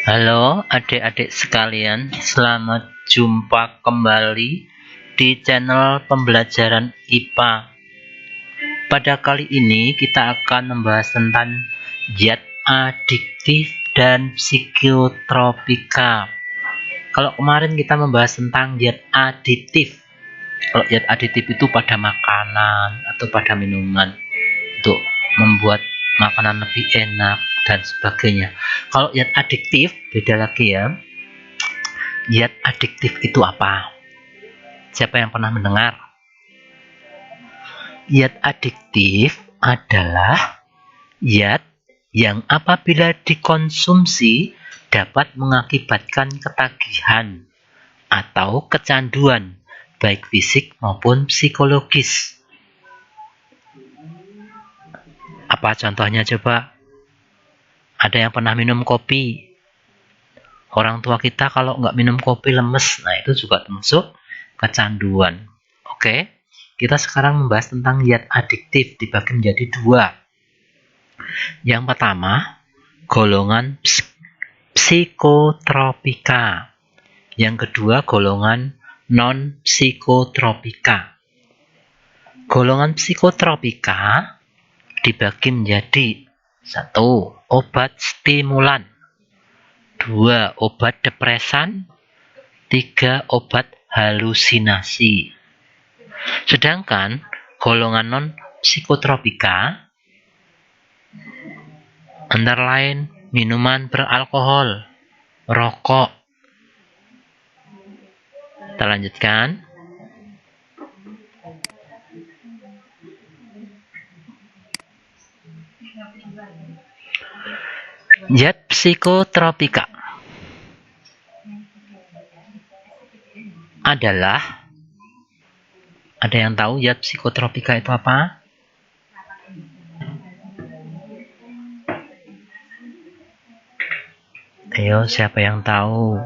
Halo adik-adik sekalian, selamat jumpa kembali di channel pembelajaran IPA. Pada kali ini kita akan membahas tentang zat adiktif dan psikotropika. Kalau kemarin kita membahas tentang zat aditif. Kalau zat aditif itu pada makanan atau pada minuman untuk membuat makanan lebih enak dan sebagainya. Kalau zat adiktif beda lagi ya. Zat adiktif itu apa? Siapa yang pernah mendengar? Zat adiktif adalah zat yang apabila dikonsumsi dapat mengakibatkan ketagihan atau kecanduan baik fisik maupun psikologis. Apa contohnya coba? Ada yang pernah minum kopi? Orang tua kita kalau nggak minum kopi lemes, nah itu juga termasuk kecanduan. Oke, kita sekarang membahas tentang zat adiktif dibagi menjadi dua. Yang pertama, golongan psikotropika. Yang kedua, golongan non-psikotropika. Golongan psikotropika dibagi menjadi 1. Obat stimulan, 2. Obat depresan, 3. Obat halusinasi. Sedangkan golongan non-psikotropika antara lain minuman beralkohol, rokok. Kita lanjutkan. Zat psikotropika adalah, ada yang tahu zat psikotropika itu apa? Ayo, siapa yang tahu?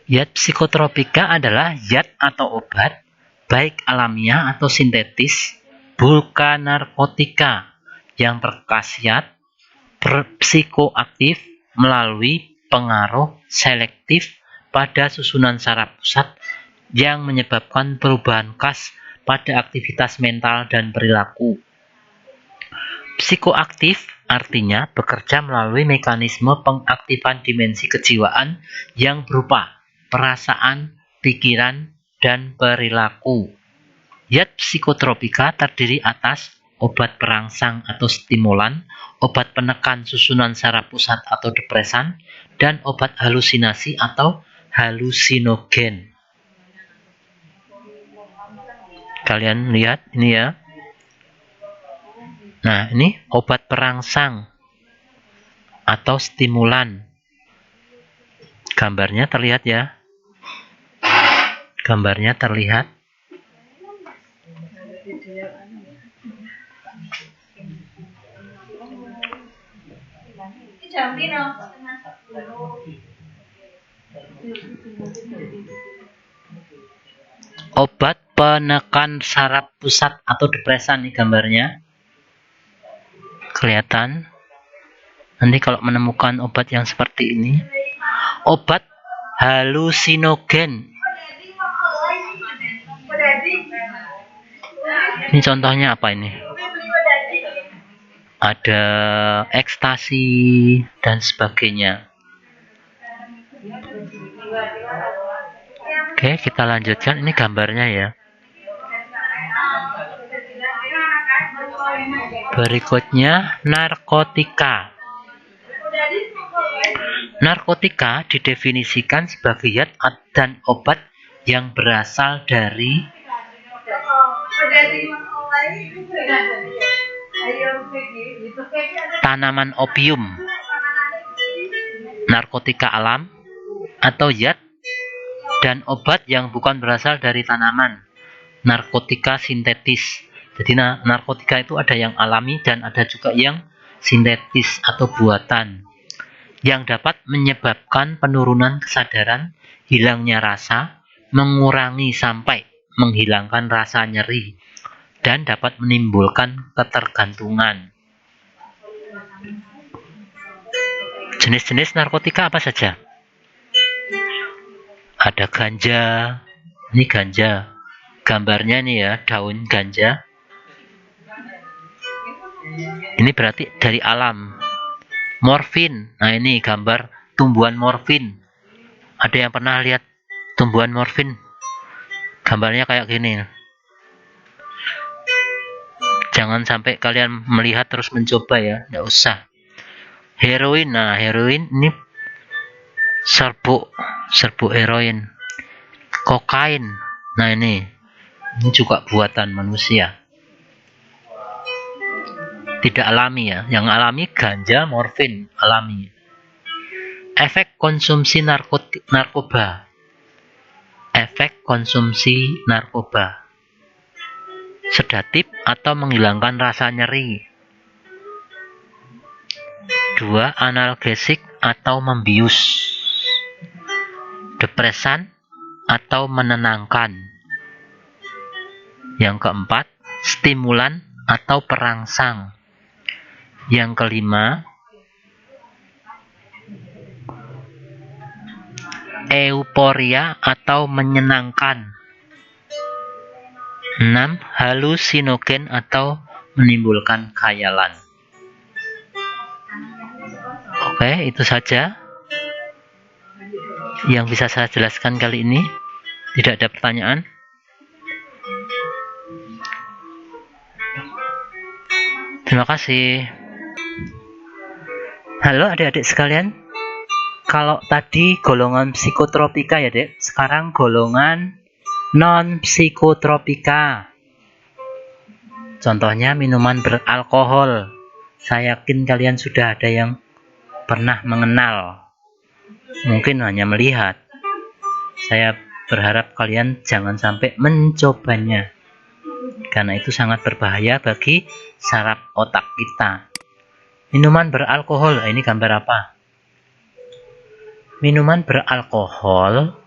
Zat psikotropika adalah zat atau obat baik alamiah atau sintetis, bukan narkotika, yang berkhasiat psikoaktif melalui pengaruh selektif pada susunan saraf pusat yang menyebabkan perubahan khas pada aktivitas mental dan perilaku. Psikoaktif artinya bekerja melalui mekanisme pengaktifan dimensi kejiwaan yang berupa perasaan, pikiran, dan perilaku. Zat psikotropika terdiri atas obat perangsang atau stimulan, obat penekan susunan saraf pusat atau depresan, dan obat halusinasi atau halusinogen. Kalian lihat ini ya. Nah, ini obat perangsang atau stimulan. Gambarnya terlihat ya. Gambarnya terlihat. Obat penekan saraf pusat atau depresan, nih gambarnya. Kelihatan. Nanti kalau menemukan obat yang seperti ini. Obat halusinogen. Ini contohnya apa ini? Ada ekstasi dan sebagainya. Oke, kita lanjutkan. Ini gambarnya ya. Berikutnya, narkotika. Narkotika didefinisikan sebagai zat dan obat yang berasal dari tanaman opium, narkotika alam, atau zat dan obat yang bukan berasal dari tanaman, narkotika sintetis. Jadi narkotika itu ada yang alami dan ada juga yang sintetis atau buatan. yang dapat menyebabkan penurunan kesadaran, hilangnya rasa, mengurangi sampai menghilangkan rasa nyeri, dan dapat menimbulkan ketergantungan. Jenis-jenis narkotika apa saja? Ada ganja. Ini ganja. Gambarnya nih ya, daun ganja. Ini berarti dari alam. Morfin. Nah, ini gambar tumbuhan morfin. Ada yang pernah lihat tumbuhan morfin? Gambarnya kayak gini. Jangan sampai kalian melihat terus mencoba ya, nggak usah. Heroin. Nah, heroin ini serbuk heroin. Kokain. Nah, ini juga buatan manusia. Tidak alami ya. Yang alami ganja, morfin, alami. Efek konsumsi narkoba. Efek konsumsi narkoba. Sedatif atau menghilangkan rasa nyeri. 2. Analgesik atau membius. Depresan atau menenangkan. Yang keempat, stimulan atau perangsang. Yang kelima, euforia atau menyenangkan. 6. Halusinogen atau menimbulkan khayalan. Oke, itu saja yang bisa saya jelaskan kali ini. Tidak ada pertanyaan? Terima kasih. Halo adik-adik sekalian. Kalau tadi golongan psikotropika ya, Dek. Sekarang golongan non-psikotropika. Contohnya minuman beralkohol. Saya yakin kalian sudah ada yang pernah mengenal. Mungkin hanya melihat. Saya berharap kalian jangan sampai mencobanya. Karena itu sangat berbahaya bagi saraf otak kita. Minuman beralkohol. Ini gambar apa? Minuman beralkohol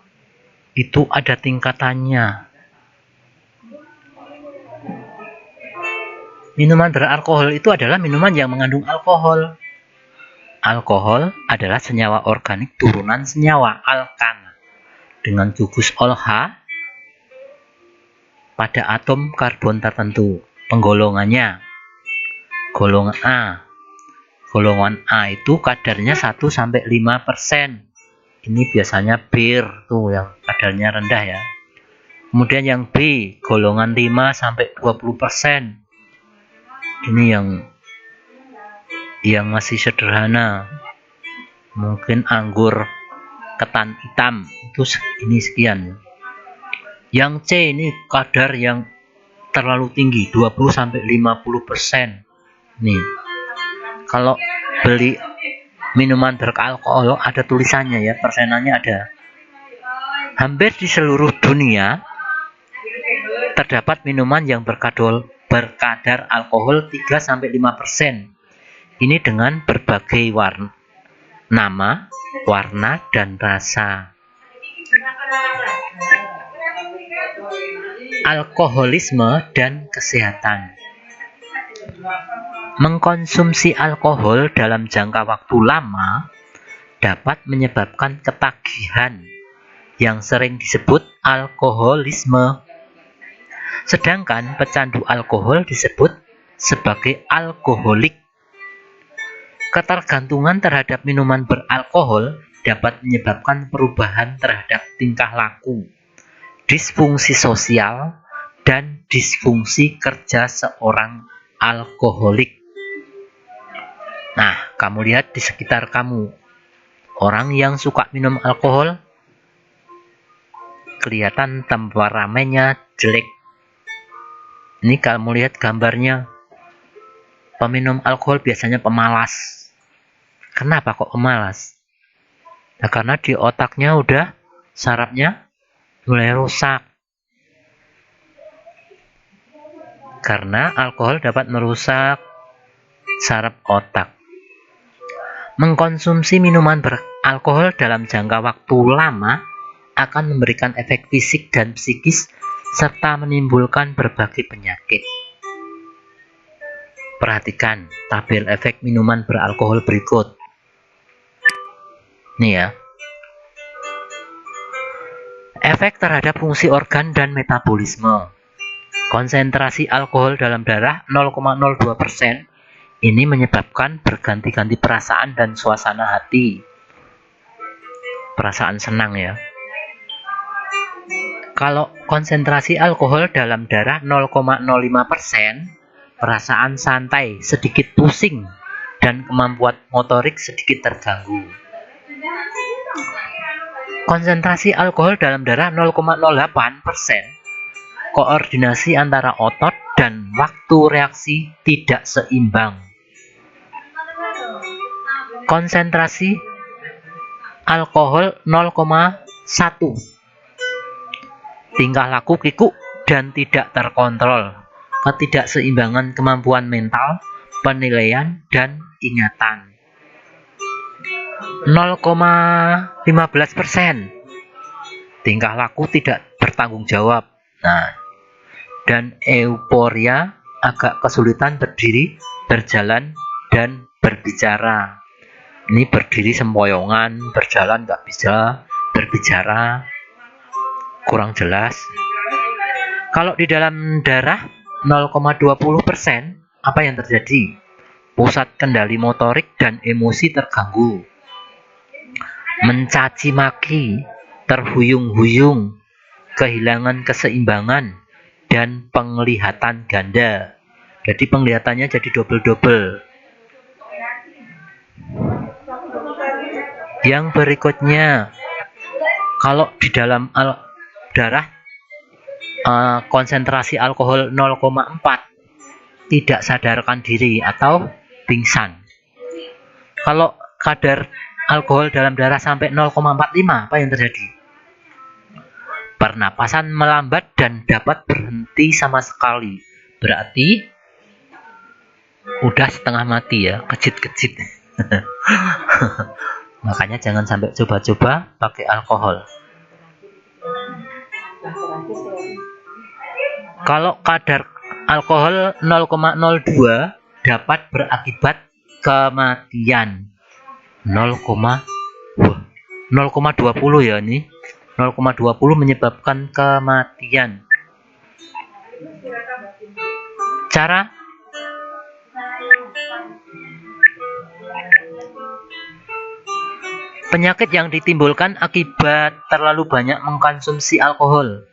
itu ada tingkatannya. Minuman beralkohol itu adalah minuman yang mengandung alkohol. Alkohol adalah senyawa organik turunan senyawa alkan dengan gugus OH pada atom karbon tertentu. Penggolongannya golongan A. Golongan A itu kadarnya 1-5%. Ini biasanya bir tuh yang kadarnya rendah ya. Kemudian yang B, golongan 5-20%. Ini yang masih sederhana. Mungkin anggur ketan hitam itu ini sekian. Yang C ini kadar yang terlalu tinggi, 20-50%. Nih. Kalau beli minuman beralkohol ada tulisannya ya, persenannya ada. Hampir di seluruh dunia terdapat minuman yang berkadar alkohol 3-5%. Ini dengan berbagai nama, warna, dan rasa. Alkoholisme dan kesehatan. Mengkonsumsi alkohol dalam jangka waktu lama dapat menyebabkan ketagihan yang sering disebut alkoholisme. Sedangkan pecandu alkohol disebut sebagai alkoholik. Ketergantungan terhadap minuman beralkohol dapat menyebabkan perubahan terhadap tingkah laku, disfungsi sosial, dan disfungsi kerja seorang alkoholik. Nah, kamu lihat di sekitar kamu, orang yang suka minum alkohol, kelihatan temperamennya jelek. Ini kamu lihat gambarnya, peminum alkohol biasanya pemalas. Kenapa kok pemalas? Nah, karena di otaknya udah sarafnya mulai rusak. Karena alkohol dapat merusak saraf otak. Mengkonsumsi minuman beralkohol dalam jangka waktu lama akan memberikan efek fisik dan psikis serta menimbulkan berbagai penyakit. Perhatikan tabel efek minuman beralkohol berikut. Nih ya. Efek terhadap fungsi organ dan metabolisme. Konsentrasi alkohol dalam darah 0,02%. Ini menyebabkan berganti-ganti perasaan dan suasana hati. Perasaan senang ya. Kalau konsentrasi alkohol dalam darah 0,05%, perasaan santai, sedikit pusing, dan kemampuan motorik sedikit terganggu. Konsentrasi alkohol dalam darah 0,08%, koordinasi antara otot dan waktu reaksi tidak seimbang. Konsentrasi alkohol 0,1, tingkah laku kikuk dan tidak terkontrol, ketidakseimbangan kemampuan mental, penilaian, dan ingatan. 0,15%, tingkah laku tidak bertanggung jawab. Dan euforia, agak kesulitan berdiri, berjalan, dan berbicara. Ini berdiri sempoyongan, berjalan nggak bisa, berbicara kurang jelas. Kalau di dalam darah 0,20%, apa yang terjadi? Pusat kendali motorik dan emosi terganggu. Mencaci maki, terhuyung-huyung, kehilangan keseimbangan, dan penglihatan ganda. Jadi penglihatannya jadi double-double. Yang berikutnya, kalau di dalam darah konsentrasi alkohol 0,4, tidak sadarkan diri atau pingsan. Kalau kadar alkohol dalam darah sampai 0,45, apa yang terjadi? Pernapasan melambat dan dapat berhenti sama sekali. Berarti udah setengah mati ya, kejit-kejit. Makanya jangan sampai coba-coba pakai alkohol. Kalau kadar alkohol 0,02 dapat berakibat kematian. 0,20 ya ini. 0,20 menyebabkan kematian. Cara penyakit yang ditimbulkan akibat terlalu banyak mengkonsumsi alkohol.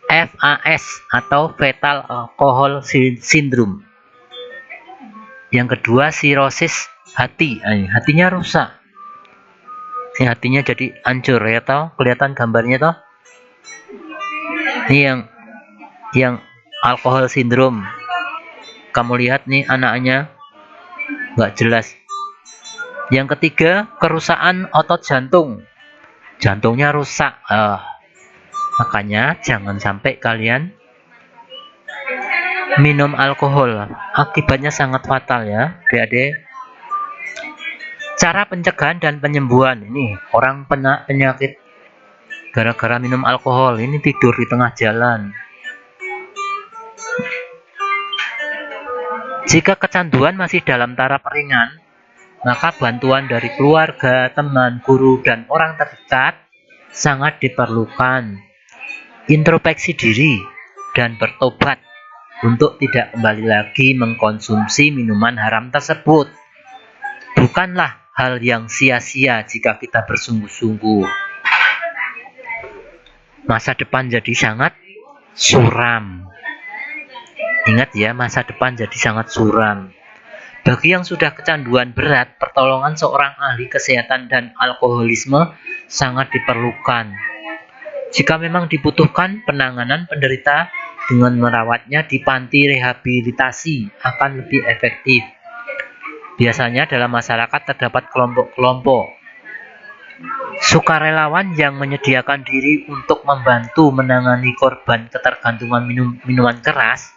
FAS atau Fetal Alcohol Syndrome. Yang kedua, sirosis hati. Hatinya rusak. Hatinya jadi hancur ya toh, kelihatan gambarnya toh. Ini yang alkohol sindrom. Kamu lihat nih anaknya nggak jelas. Yang ketiga, kerusakan otot jantung. Jantungnya rusak. Makanya jangan sampai kalian minum alkohol. Akibatnya sangat fatal ya, adik-adik. Cara pencegahan dan penyembuhan. Ini orang penyakit gara-gara minum alkohol. Ini tidur di tengah jalan. Jika kecanduan masih dalam taraf ringan, maka bantuan dari keluarga, teman, guru, dan orang terdekat sangat diperlukan. Introspeksi diri dan bertobat untuk tidak kembali lagi mengkonsumsi minuman haram tersebut. Bukanlah hal yang sia-sia jika kita bersungguh-sungguh. Masa depan jadi sangat suram. Ingat ya, masa depan jadi sangat suram. Bagi yang sudah kecanduan berat, pertolongan seorang ahli kesehatan dan alkoholisme sangat diperlukan. Jika memang dibutuhkan penanganan penderita dengan merawatnya di panti rehabilitasi akan lebih efektif. Biasanya dalam masyarakat terdapat kelompok-kelompok sukarelawan yang menyediakan diri untuk membantu menangani korban ketergantungan minuman keras.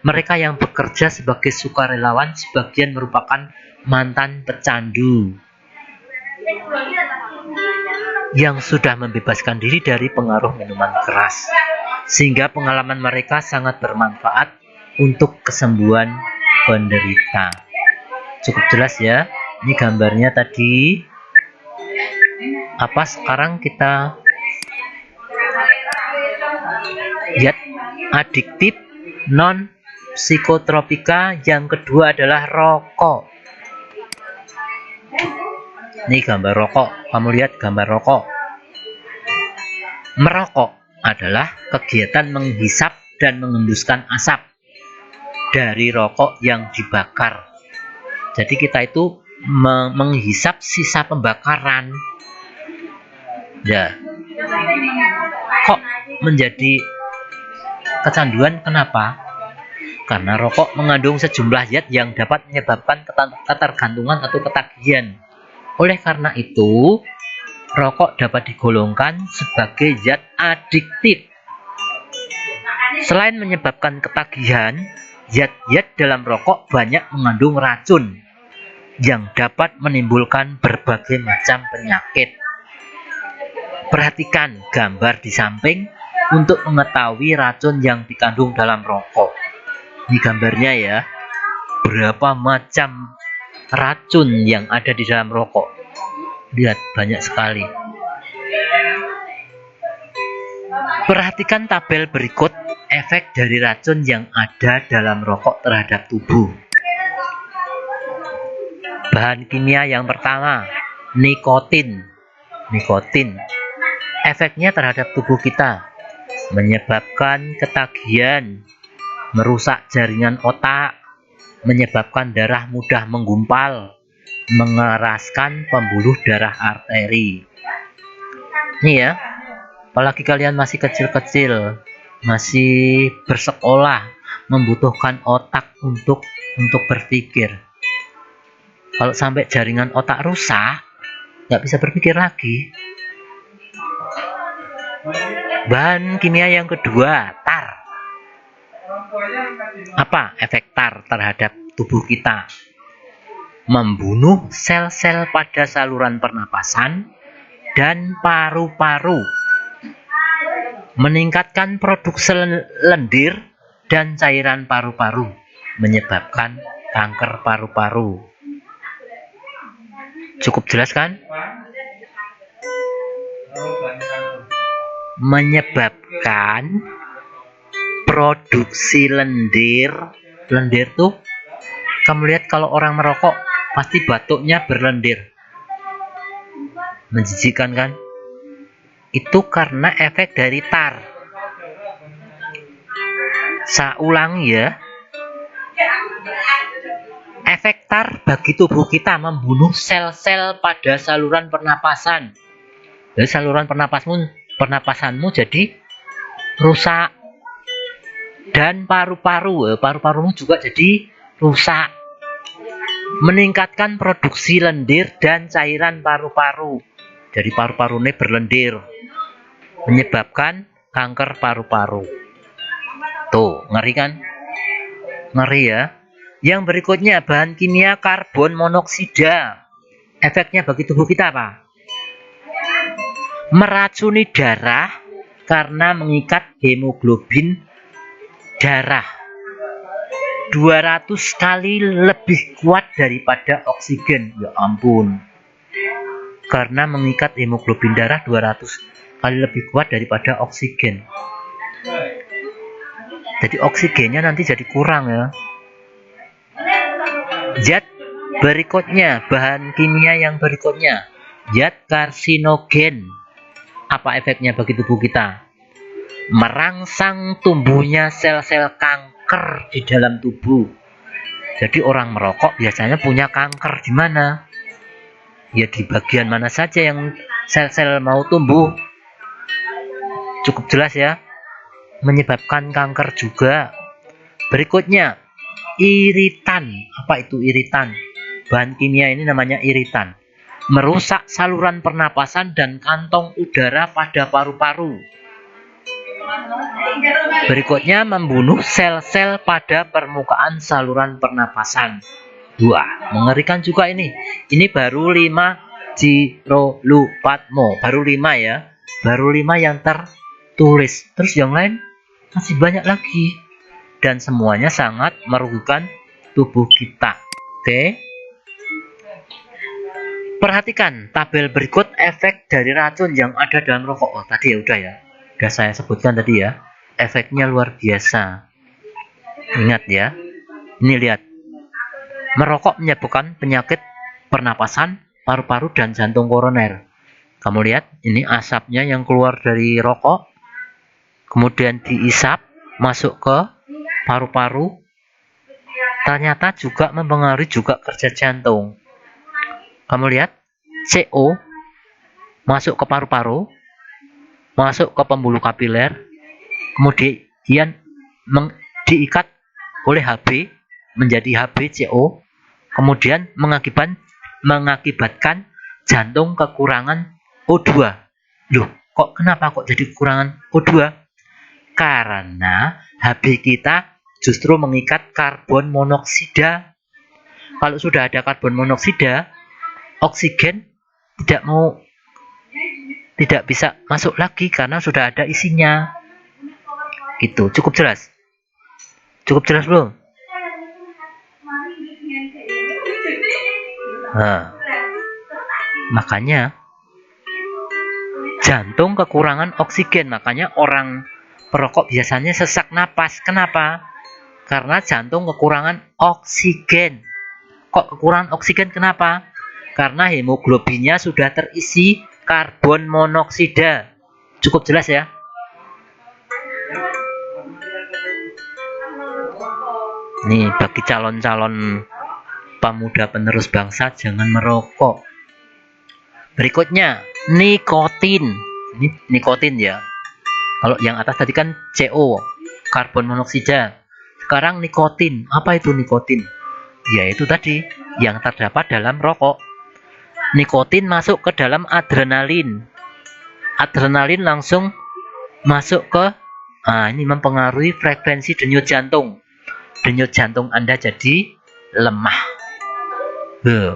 Mereka yang bekerja sebagai sukarelawan sebagian merupakan mantan pecandu yang sudah membebaskan diri dari pengaruh minuman keras, sehingga pengalaman mereka sangat bermanfaat untuk kesembuhan penderita. Cukup jelas ya. Ini gambarnya tadi. Sekarang kita lihat adiktif non psikotropika. Yang kedua adalah rokok. Ini gambar rokok. Kamu lihat gambar rokok. Merokok adalah kegiatan menghisap dan mengembuskan asap dari rokok yang dibakar. Jadi kita itu menghisap sisa pembakaran. Ya. Kok menjadi kecanduan? Kenapa? Karena rokok mengandung sejumlah zat yang dapat menyebabkan ketergantungan atau ketagihan. Oleh karena itu, rokok dapat digolongkan sebagai zat adiktif. Selain menyebabkan ketagihan, zat-zat dalam rokok banyak mengandung racun yang dapat menimbulkan berbagai macam penyakit. Perhatikan gambar di samping untuk mengetahui racun yang dikandung dalam rokok. Ini gambarnya ya. Berapa macam racun yang ada di dalam rokok. Lihat, banyak sekali. Perhatikan tabel berikut efek dari racun yang ada dalam rokok terhadap tubuh. Bahan kimia yang pertama, nikotin. Nikotin. Efeknya terhadap tubuh kita menyebabkan ketagihan, merusak jaringan otak, menyebabkan darah mudah menggumpal, mengeraskan pembuluh darah arteri. Ini ya, apalagi kalian masih kecil-kecil, masih bersekolah, membutuhkan otak untuk berpikir. Kalau sampai jaringan otak rusak, nggak bisa berpikir lagi. Bahan kimia yang kedua, tar. Apa efek tar terhadap tubuh kita? Membunuh sel-sel pada saluran pernapasan dan paru-paru, meningkatkan produksi lendir dan cairan paru-paru, menyebabkan kanker paru-paru. Cukup jelas kan? Menyebabkan produksi lendir. Lendir tuh, kamu lihat kalau orang merokok pasti batuknya berlendir. Menjijikan kan? Itu karena efek dari tar. Saya ulangi ya. Efek tar bagi tubuh kita membunuh sel-sel pada saluran pernapasan. Jadi saluran pernapasanmu jadi rusak. Dan paru-parumu juga jadi rusak. Meningkatkan produksi lendir dan cairan paru-paru. Jadi paru-paru ini berlendir, menyebabkan kanker paru-paru. Tuh, ngeri kan? Ngeri ya. Yang berikutnya, bahan kimia karbon monoksida. Efeknya bagi tubuh kita apa? Meracuni darah karena mengikat hemoglobin darah 200 kali lebih kuat daripada oksigen. Ya ampun. Karena mengikat hemoglobin darah 200 kali lebih kuat daripada oksigen. Jadi oksigennya nanti jadi kurang ya. Zat berikutnya, bahan kimia yang berikutnya, zat karsinogen. Apa efeknya bagi tubuh kita? Merangsang tumbuhnya sel-sel kanker di dalam tubuh. Jadi orang merokok biasanya punya kanker di mana? Ya di bagian mana saja yang sel-sel mau tumbuh. Cukup jelas ya. Menyebabkan kanker juga. Berikutnya, iritan. Apa itu iritan? Bahan kimia ini namanya iritan. Merusak saluran pernapasan dan kantong udara pada paru-paru. Berikutnya, membunuh sel-sel pada permukaan saluran pernapasan. Wah, mengerikan juga ini. Ini baru 5 Jirolupatmo. Baru 5 ya. Baru 5 yang tertulis. Terus yang lain masih banyak lagi. Dan semuanya sangat merugikan tubuh kita. Oke. Perhatikan tabel berikut efek dari racun yang ada dalam rokok. Oh, tadi ya udah ya. Udah saya sebutkan tadi ya. Efeknya luar biasa. Ingat ya. Ini lihat. Merokok menyebabkan penyakit pernapasan, paru-paru, dan jantung koroner. Kamu lihat, ini asapnya yang keluar dari rokok, kemudian diisap, masuk ke paru-paru, ternyata juga mempengaruhi juga kerja jantung. Kamu lihat, CO masuk ke paru-paru, masuk ke pembuluh kapiler, kemudian diikat oleh HB, menjadi HbCO, kemudian mengakibatkan jantung kekurangan O2. Loh, kenapa kok jadi kekurangan O2? Karena HB kita justru mengikat karbon monoksida. Kalau sudah ada karbon monoksida, oksigen tidak bisa masuk lagi karena sudah ada isinya. Gitu, cukup jelas? Cukup jelas belum? Nah, makanya jantung kekurangan oksigen, makanya orang perokok biasanya sesak napas. Kenapa? Karena jantung kekurangan oksigen. Kok kekurangan oksigen kenapa? Karena hemoglobinnya sudah terisi karbon monoksida. Cukup jelas ya? Nih, bagi calon-calon pemuda penerus bangsa, jangan merokok. Berikutnya, nikotin. Ini nikotin ya. Kalau yang atas tadi kan CO, karbon monoksida. Sekarang nikotin. Apa itu nikotin? Yaitu tadi yang terdapat dalam rokok. Nikotin masuk ke dalam adrenalin. Adrenalin langsung masuk ke ini mempengaruhi frekuensi denyut jantung. Denyut jantung Anda jadi lemah.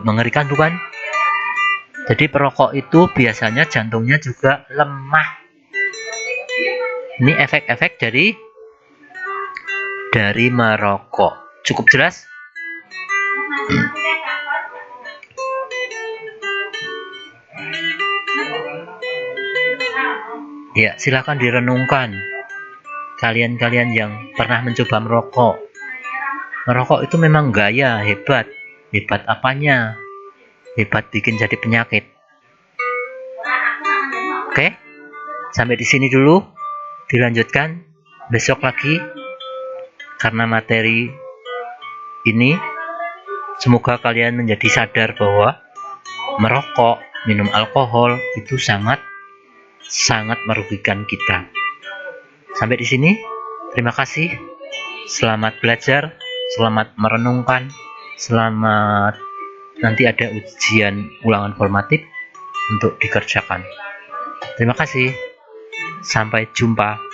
Mengerikan bukan? Jadi perokok itu biasanya jantungnya juga lemah. Ini efek-efek dari merokok. Cukup jelas? Ya, silakan direnungkan. Kalian-kalian yang pernah mencoba merokok. Merokok itu memang gaya, hebat. Hebat apanya? Hebat bikin jadi penyakit. Oke? Sampai di sini dulu. Dilanjutkan besok lagi. Karena materi ini semoga kalian menjadi sadar bahwa merokok, minum alkohol itu sangat merugikan kita. Sampai di sini. Terima kasih. Selamat belajar, selamat merenungkan. Selamat nanti ada ujian ulangan formatif untuk dikerjakan. Terima kasih. Sampai jumpa.